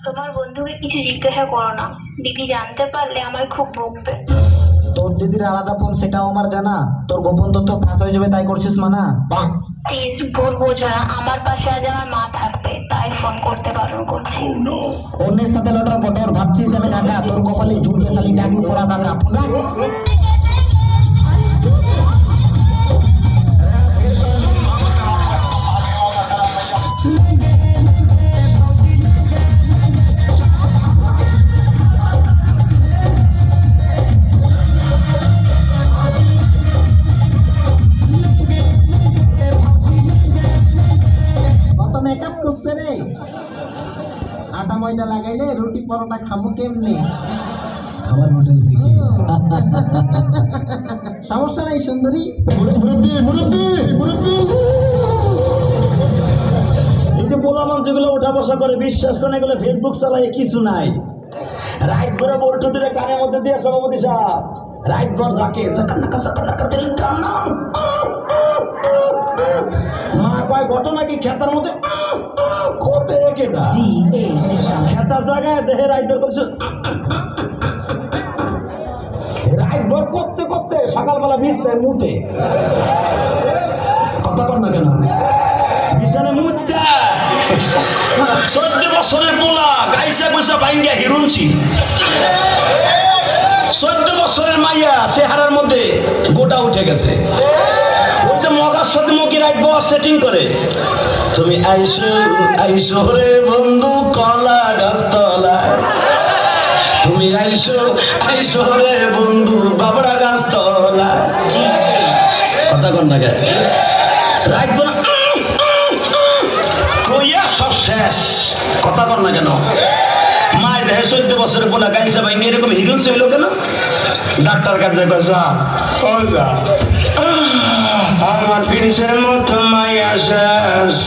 তোমার বন্ধুকে কিছু জিজ্ঞাসা করো না, দিদি জানতে পারলে আমায় খুব বকবে। তোর দিদির আলাদা ফোন, সেটাও আমার জানা। তোর গোপন তথ্য ফাঁস হয়ে যাবে, তাই করছিস মানা। প্লিজ ভুল বোঝো না, আমার পাশে আজ আমার মা থাকবে, তাই ফোন করতে বারণ করছি। অন্যের সাথে লটর পটর ভাবছিস আমি ঢাকা, তোর কপালে ঝুলবে শালি ডাকু পড়া ঢাকা। কত মেকআপ করছে রে, আটা ময়দা লাগাইলে রুটি পরোটা খামু কেমনি? খাবার হোটেল থেকে। সমস্যা নাই সুন্দরী। এই যে বললাম যেগুলো ওঠা বসা করে বিশ্বাস করে এগুলো ফেসবুক চালায় কিছু নাই। রাইট ভরে বল্টু দিলে কানের মধ্যে দিয়ে সভাপতি সাহেব রাইট ভর যাকে মা কয় ঘটনা কি খেতার মধ্যে কোতে কেটা খেতার জায়গায় দেহে রাইট ভর করছে। রাইট ভর করতে করতে সকালবেলা ভিজতে মুতে কথা কর না কেন বিছানে মুতে 14 বছরের পোলা গাইসা গুইসা ভাঙ্গা হিরুনছি। 14 বছরের মাইয়া চেহারার মধ্যে গোটা উঠে গেছে। ওই যে মগার সাথে মুখি রাখবো সেটিং করে তুমি আইসো আইসো রে বন্ধু কলা গাছতলা, তুমি আইসো আইসো রে বন্ধু বাবড়া গাছতলা। কথা কর না কেন রাখবো না কইয়া সব শেষ। কথা কর না কেন মায়ের দেহে 14 বছরের পোলা গাইসা ভাই এরকম হিরুন ছিল কেন? ডাক্তার কাছে যা যা আমার প্রিন্সের মতো মাইয়া শেষ